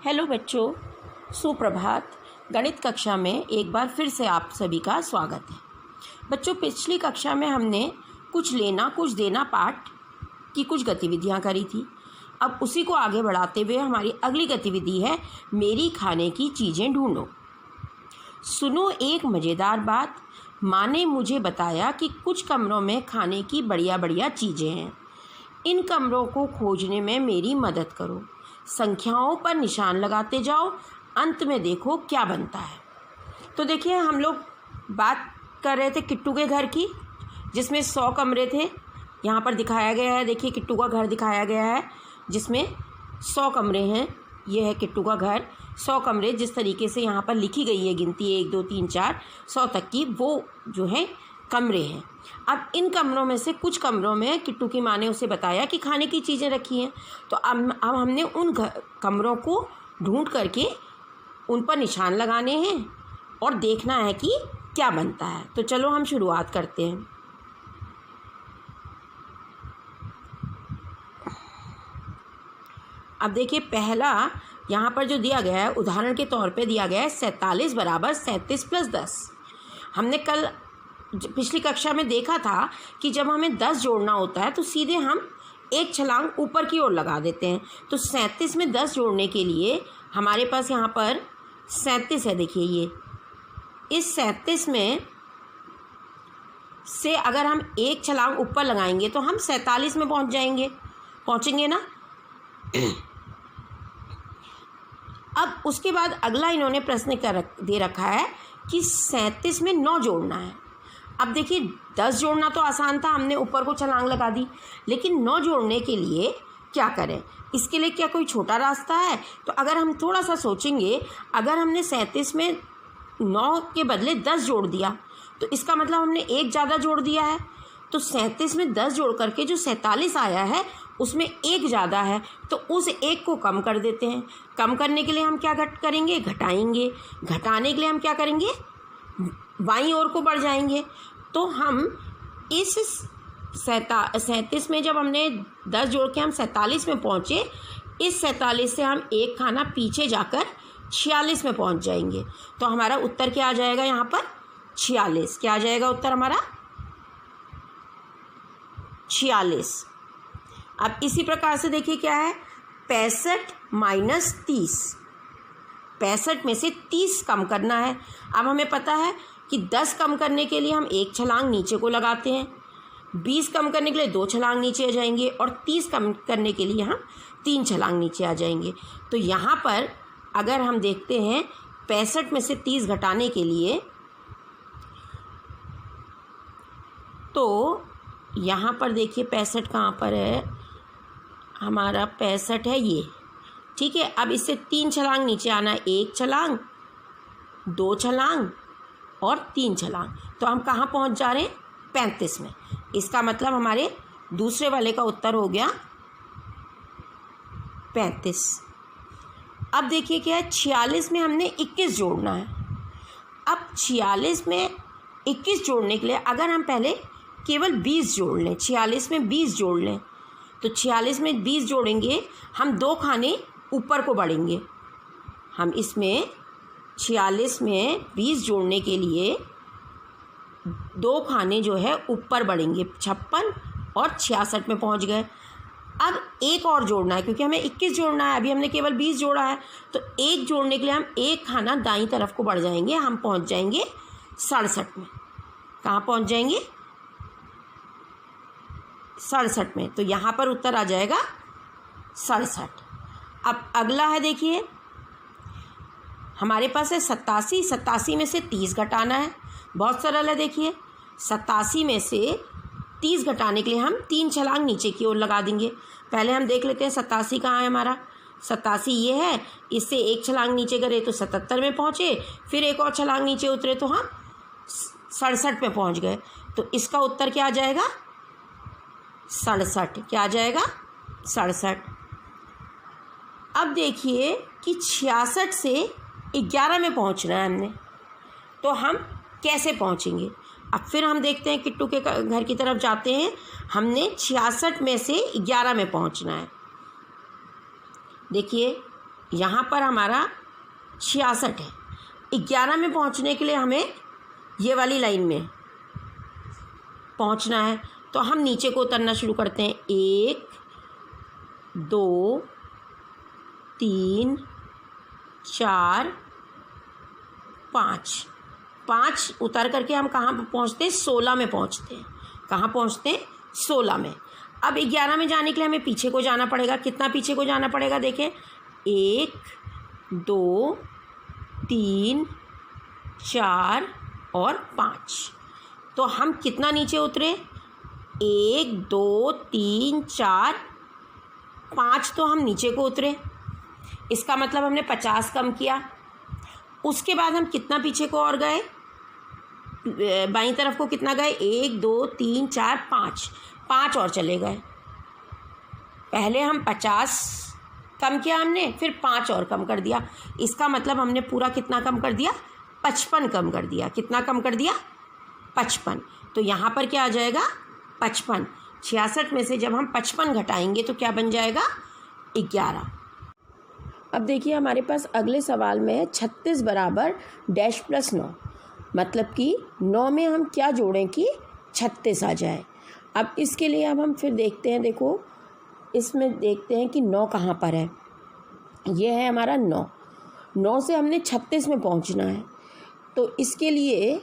Hello बच्चों, सुप्रभात। गणित कक्षा में एक बार फिर से आप सभी का स्वागत है। बच्चों, पिछली कक्षा में हमने कुछ लेना कुछ देना पाठ की कुछ गतिविधियां करी थी। अब उसी को आगे बढ़ाते हुए हमारी अगली गतिविधि है मेरी खाने की चीज़ें ढूंढो। सुनो एक मज़ेदार बात। माँ ने मुझे बताया कि कुछ कमरों में खाने की बढ़िया बढ़िया चीज़ें हैं। इन कमरों को खोजने में मेरी मदद करो। संख्याओं पर निशान लगाते जाओ, अंत में देखो क्या बनता है। तो देखिए, हम लोग बात कर रहे थे किट्टू के घर की, जिसमें 100 कमरे थे। यहाँ पर दिखाया गया है, देखिए किट्टू का घर दिखाया गया है जिसमें 100 कमरे हैं। ये है किट्टू का घर। 100 कमरे जिस तरीके से यहाँ पर लिखी गई है गिनती 1 2 3 4 100 तक की, वो जो है कमरे हैं। अब इन कमरों में से कुछ कमरों में किट्टू की माँ ने उसे बताया कि खाने की चीज़ें रखी हैं। तो अब हमने उन कमरों को ढूंढ करके उन पर निशान लगाने हैं और देखना है कि क्या बनता है। तो चलो हम शुरुआत करते हैं। अब देखिए, पहला यहाँ पर जो दिया गया है, उदाहरण के तौर पे दिया गया है 47 बराबर 37 + 10। हमने कल पिछली कक्षा में देखा था कि जब हमें 10 जोड़ना होता है तो सीधे हम एक छलांग ऊपर की ओर लगा देते हैं। तो 37 में 10 जोड़ने के लिए हमारे पास यहाँ पर 37 है। देखिए, ये इस 37 में से अगर हम एक छलांग ऊपर लगाएंगे तो हम 47 में पहुँचेंगे ना। अब उसके बाद अगला इन्होंने प्रश्न दे रखा है कि 37 में 9 जोड़ना है। अब देखिए, 10 जोड़ना तो आसान था, हमने ऊपर को छलांग लगा दी, लेकिन 9 जोड़ने के लिए क्या करें? इसके लिए क्या कोई छोटा रास्ता है? तो अगर हम थोड़ा सा सोचेंगे, अगर हमने 37 में 9 के बदले 10 जोड़ दिया तो इसका मतलब हमने एक ज़्यादा जोड़ दिया है। तो 37 में 10 जोड़ करके जो 47 आया है उसमें एक ज़्यादा है, तो उस एक को कम कर देते हैं। कम करने के लिए हम क्या करेंगे? घटाएंगे। घटाने के लिए हम क्या करेंगे? बाईं ओर को बढ़ जाएंगे। तो हम इस 37 में जब हमने 10 जोड़ के हम 47 में पहुँचे, इस 47 से हम एक खाना पीछे जाकर 46 में पहुँच जाएंगे। तो हमारा उत्तर क्या आ जाएगा? यहाँ पर 46। क्या आ जाएगा उत्तर हमारा? 46। अब इसी प्रकार से देखिए क्या है, 65 - 30। 65 में से 30 कम करना है। अब हमें पता है कि 10 कम करने के लिए हम एक छलांग नीचे को लगाते हैं, 20 कम करने के लिए 2 छलांग नीचे आ जाएंगे और 30 कम करने के लिए हम 3 छलांग नीचे आ जाएंगे। तो यहाँ पर अगर हम देखते हैं 65 में से 30 घटाने के लिए, तो यहाँ पर देखिए 65 कहाँ पर है? हमारा 65 है ये, ठीक है। अब इससे 3 छलांग नीचे आना है, 1 छलांग, 2 छलांग और 3 छलांग। तो हम कहाँ पहुँच जा रहे हैं? 35 में। इसका मतलब हमारे दूसरे वाले का उत्तर हो गया 35। अब देखिए क्या है, 46 में हमने 21 जोड़ना है। अब 46 में 21 जोड़ने के लिए अगर हम पहले केवल 20 जोड़ लें, 46 में 20 जोड़ लें, तो 46 में 20 जोड़ेंगे, हम 2 खाने ऊपर को बढ़ेंगे। हम इसमें 46 में 20 जोड़ने के लिए 2 खाने जो है ऊपर बढ़ेंगे, 56 और 66 में पहुंच गए। अब एक और जोड़ना है, क्योंकि हमें 21 जोड़ना है, अभी हमने केवल 20 जोड़ा है। तो एक जोड़ने के लिए हम एक खाना दाईं तरफ को बढ़ जाएंगे, हम पहुंच जाएंगे 67 में। कहाँ पहुंच जाएंगे? 67 में। तो यहाँ पर उत्तर आ जाएगा 67। अब अगला है, देखिए हमारे पास है 87। 87 में से 30 घटाना है। बहुत सरल है। देखिए 87 में से 30 घटाने के लिए हम 3 छलांग नीचे की ओर लगा देंगे। पहले हम देख लेते हैं 87 कहाँ है हमारा। 87 ये है, इससे एक छलांग नीचे करे तो 77 में पहुँचे, फिर एक और छलांग नीचे उतरे तो हम 67 में पहुँच गए। तो इसका उत्तर क्या आ जाएगा? 67। क्या आ जाएगा? 67। अब देखिए कि 66 से 11 में पहुंचना है हमने, तो हम कैसे पहुंचेंगे? अब फिर हम देखते हैं, किट्टू के घर की तरफ जाते हैं। हमने 66 में से 11 में पहुंचना है। देखिए यहाँ पर हमारा 66 है। 11 में पहुँचने के लिए हमें ये वाली लाइन में पहुँचना है, तो हम नीचे को उतरना शुरू करते हैं। 1 2 3 4 5 5 उतर करके हम कहाँ पर पहुँचते हैं? 16 में पहुँचते हैं। कहाँ पहुँचते हैं? 16 में। अब 11 में जाने के लिए हमें पीछे को जाना पड़ेगा। कितना पीछे को जाना पड़ेगा? देखें, 1 2 3 4 और 5। तो हम कितना नीचे उतरे? 1 2 3 4 5 तो हम नीचे को उतरे। इसका मतलब हमने 50 कम किया। उसके बाद हम कितना पीछे को और गए? बाईं तरफ को कितना गए? 1 2 3 4 5 5 और चले गए। पहले हम 50 कम किया हमने, फिर 5 और कम कर दिया। इसका मतलब हमने पूरा कितना कम कर दिया? 55 कम कर दिया। कितना कम कर दिया? 55। तो यहाँ पर क्या आ जाएगा? 55। 66 में से जब हम 55 घटाएंगे तो क्या बन जाएगा? 11। अब देखिए हमारे पास अगले सवाल में है 36 बराबर डैश प्लस 9। मतलब कि 9 में हम क्या जोड़ें कि 36 आ जाए। अब इसके लिए अब हम फिर देखते हैं। देखो, इसमें देखते हैं कि 9 कहाँ पर है। ये है हमारा 9। 9 से हमने 36 में पहुंचना है। तो इसके लिए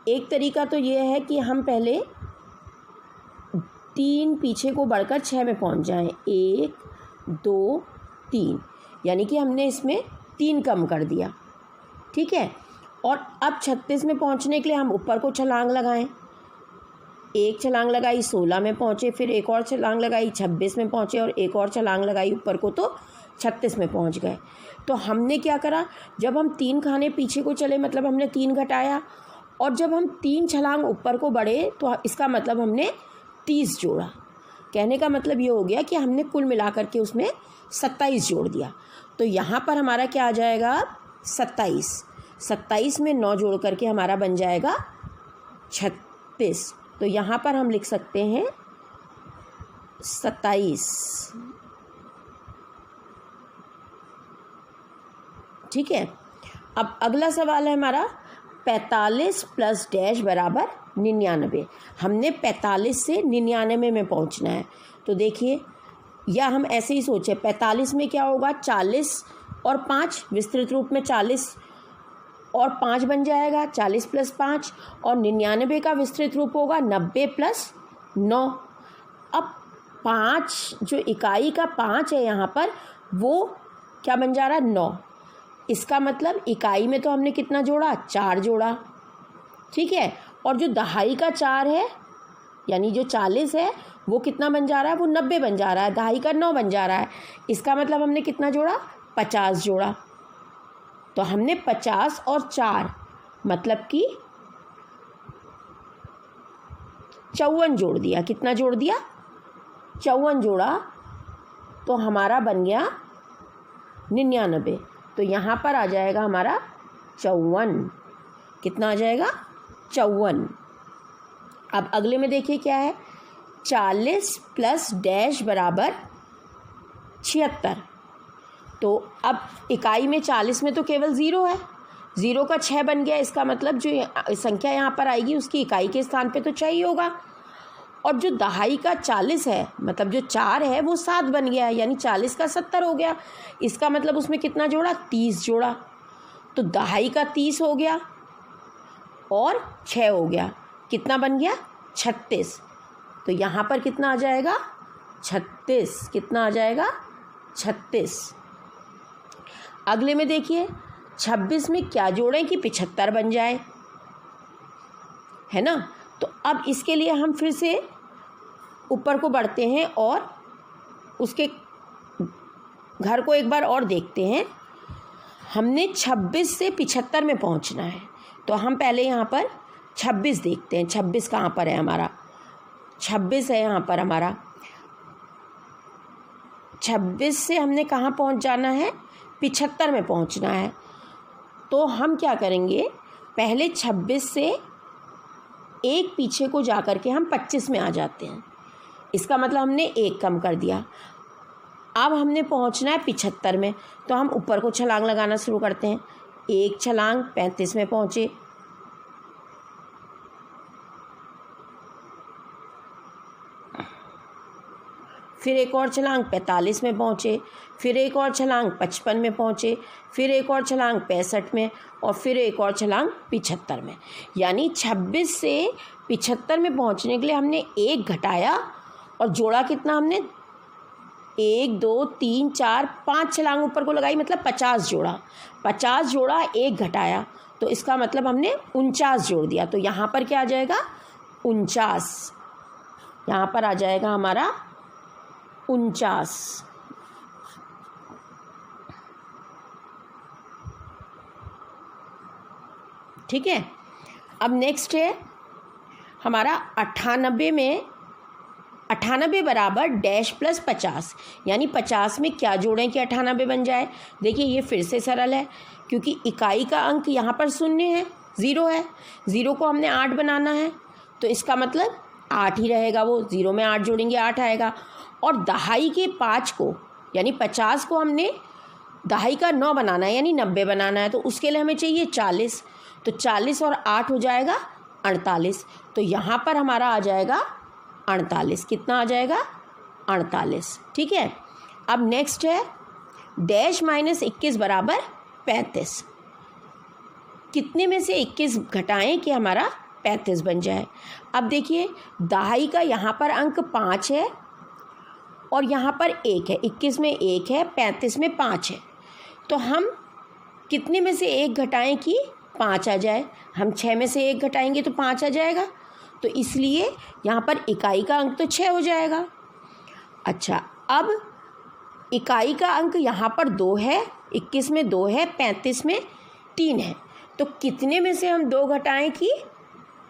एक तरीका तो ये है कि हम पहले 3 पीछे को बढ़कर 6 में पहुंच जाएं। 1 2 3, यानी कि हमने इसमें 3 कम कर दिया। ठीक है। और अब 36 में पहुंचने के लिए हम ऊपर को छलांग लगाएं। एक छलांग लगाई, 16 में पहुँचे, फिर एक और छलांग लगाई, 26 में पहुँचे, और एक और छलांग लगाई ऊपर को, तो 36 में पहुँच गए। तो हमने क्या करा? जब हम 3 खाने पीछे को चले, मतलब हमने 3 घटाया, और जब हम 3 छलांग ऊपर को बढ़े तो इसका मतलब हमने 30 जोड़ा। कहने का मतलब ये हो गया कि हमने कुल मिलाकर के उसमें 27 जोड़ दिया। तो यहाँ पर हमारा क्या आ जाएगा? 27। 27 में 9 जोड़ करके हमारा बन जाएगा 36। तो यहाँ पर हम लिख सकते हैं 27। ठीक है। अब अगला सवाल है हमारा 45 प्लस डैश बराबर 99। हमने 45 से 99 में पहुंचना है। तो देखिए, या हम ऐसे ही सोचें, 45 में क्या होगा? 40 और 5, विस्तृत रूप में 40 और 5 बन जाएगा, 40 प्लस 5। और 99 का विस्तृत रूप होगा 90 प्लस 9। अब 5 जो इकाई का 5 है यहाँ पर, वो क्या बन जा रहा है? 9। इसका मतलब इकाई में तो हमने कितना जोड़ा? 4 जोड़ा। ठीक है। और जो दहाई का 4 है, यानी जो 40 है, वो कितना बन जा रहा है? वो 90 बन जा रहा है। दहाई का 9 बन जा रहा है। इसका मतलब हमने कितना जोड़ा? 50 जोड़ा। तो हमने 50 और 4 मतलब कि 54 जोड़ दिया। कितना जोड़ दिया? 54 जोड़ा। तो हमारा बन गया 99। तो यहाँ पर आ जाएगा हमारा 54। कितना आ जाएगा? 54। अब अगले में देखिए क्या है? 40 प्लस डैश बराबर 76। तो अब इकाई में 40 में तो केवल 0 है। 0 का 6 बन गया। इसका मतलब जो संख्या यहाँ पर आएगी उसकी इकाई के स्थान पे तो 6 ही होगा। और जो दहाई का 40 है, मतलब जो 4 है, वो 7 बन गया, यानी 40 का 70 हो गया। इसका मतलब उसमें कितना जोड़ा? 30 जोड़ा। तो दहाई का 30 हो गया और 6 हो गया। कितना बन गया? 36। तो यहाँ पर कितना आ जाएगा? 36। कितना आ जाएगा? 36। अगले में देखिए, 26 में क्या जोड़ें कि 75 बन जाए, है ना। तो अब इसके लिए हम फिर से ऊपर को बढ़ते हैं और उसके घर को एक बार और देखते हैं। हमने 26 से 75 में पहुंचना है। तो हम पहले यहाँ पर 26 देखते हैं। 26 कहाँ पर है हमारा? 26 है यहाँ पर हमारा। 26 से हमने कहाँ पहुँच जाना है? 75 में पहुँचना है। तो हम क्या करेंगे? पहले 26 से एक पीछे को जा कर के हम 25 में आ जाते हैं। इसका मतलब हमने 1 कम कर दिया। अब हमने पहुंचना है 75 में, तो हम ऊपर को छलांग लगाना शुरू करते हैं। एक छलांग, 35 में पहुँचे, फिर एक और छलांग 45 में पहुँचे, फिर एक और छलांग 55 में पहुँचे, फिर एक और छलांग 65 में, और फिर एक और छलांग 75 में। यानी 26 से 75 में पहुँचने के लिए हमने एक घटाया और जोड़ा कितना हमने, 1 2 3 4 5 छलांग ऊपर को लगाई, मतलब 50 जोड़ा। 50 जोड़ा, एक घटाया, तो इसका मतलब हमने 49 जोड़ दिया। तो यहाँ पर क्या आ जाएगा, 49। यहाँ पर आ जाएगा हमारा 49। ठीक है। अब नेक्स्ट है हमारा 98 में, 98 बराबर डैश प्लस 50, यानी 50 में क्या जोड़ें कि 98 बन जाए। देखिए ये फिर से सरल है, क्योंकि इकाई का अंक यहाँ पर शून्य है, 0 है, 0 को हमने 8 बनाना है, तो इसका मतलब 8 ही रहेगा। वो 0 में 8 जोड़ेंगे 8 आएगा। और दहाई के 5 को, यानी 50 को हमने दहाई का 9 बनाना है, यानी 90 बनाना है, तो उसके लिए हमें चाहिए 40। तो 40 और 8 हो जाएगा 48। तो यहाँ पर हमारा आ जाएगा 48। कितना आ जाएगा, 48। ठीक है। अब नेक्स्ट है डैश माइनस 21 बराबर 35। कितने में से 21 घटाएं कि हमारा 35 बन जाए। अब देखिए दहाई का यहाँ पर अंक 5 है और यहाँ पर 1 है, 21 में 1 है, 35 में 5 है, तो हम कितने में से 1 घटाएं कि 5 आ जाए। हम 6 में से 1 घटाएंगे तो 5 आ जाएगा, तो इसलिए यहाँ पर इकाई का अंक तो 6 हो जाएगा। अच्छा, अब इकाई का अंक यहाँ पर 2 है, 21 में 2 है, 35 में 3 है, तो कितने में से हम 2 घटाएं कि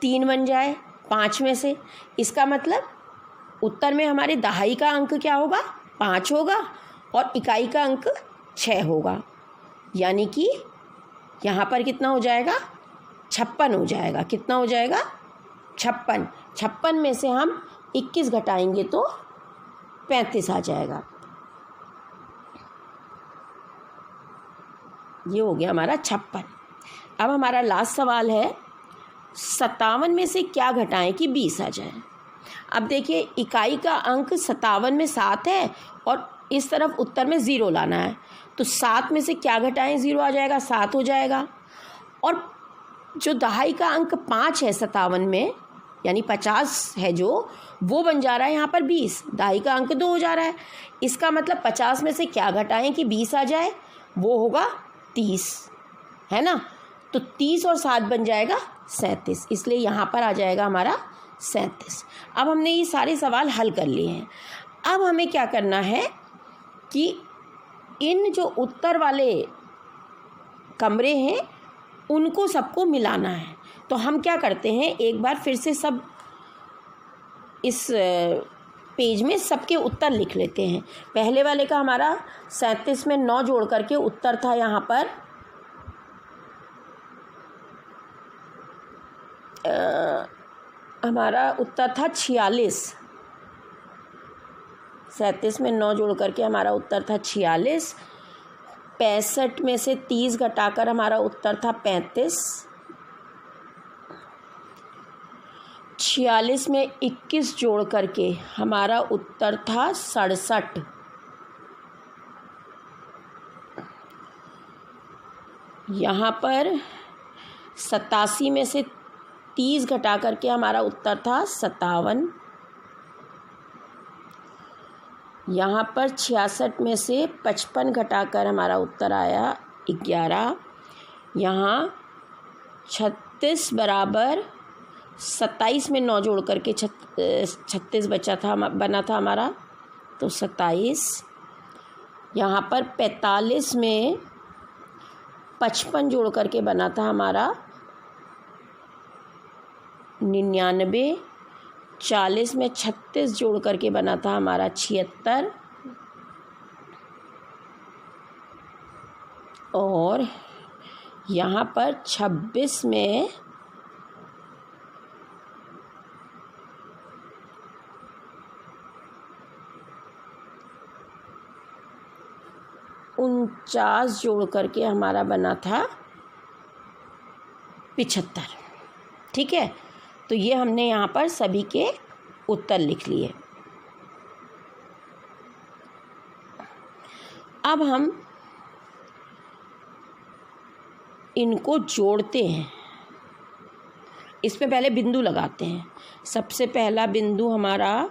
3 बन जाए 5 में से। इसका मतलब उत्तर में हमारे दहाई का अंक क्या होगा, 5 होगा और इकाई का अंक 6 होगा, यानी कि यहाँ पर कितना हो जाएगा, 56 हो जाएगा। कितना हो जाएगा, 56। 56 में से हम 21 घटाएंगे तो 35 आ जाएगा। ये हो गया हमारा 56। अब हमारा लास्ट सवाल है 57 में से क्या घटाएं कि 20 आ जाए। अब देखिए इकाई का अंक 57 में 7 है और इस तरफ उत्तर में 0 लाना है, तो 7 में से क्या घटाएं, 0 आ जाएगा, 7 हो जाएगा। और जो दहाई का अंक 5 है 57 में, यानी 50 है जो, वो बन जा रहा है यहाँ पर 20। दहाई का अंक 2 हो जा रहा है, इसका मतलब 50 में से क्या घटाएं कि 20 आ जाए, वो होगा 30, है ना। तो 30 और 7 बन जाएगा 37, इसलिए यहाँ पर आ जाएगा हमारा 37। अब हमने ये सारे सवाल हल कर लिए हैं। अब हमें क्या करना है कि इन जो उत्तर वाले कमरे हैं उनको सबको मिलाना है। तो हम क्या करते हैं, एक बार फिर से सब इस पेज में सबके उत्तर लिख लेते हैं। पहले वाले का हमारा 37 में 9 जोड़ करके उत्तर था यहाँ पर हमारा उत्तर था 46। 37 में 9 जोड़ करके हमारा उत्तर था 46। 65 में से 30 घटाकर हमारा उत्तर था 35। 46 में 21 जोड़ करके हमारा उत्तर था 67। यहाँ पर 87 में से 30 घटा करके हमारा उत्तर था 57। यहाँ पर 66 में से 55 घटाकर हमारा उत्तर आया 11। यहाँ 36 बराबर 27 में 9 जोड़ करके 36 बना था हमारा, तो 27। यहाँ पर 45 में 55 जोड़ करके बना था हमारा 99। 40 में 36 जोड़ करके बना था हमारा 76। और यहाँ पर 26 में 26 49 जोड़ करके हमारा बना था 75। ठीक है, तो ये हमने यहाँ पर सभी के उत्तर लिख लिए। अब हम इनको जोड़ते हैं। इसमें पहले बिंदु लगाते हैं। सबसे पहला बिंदु हमारा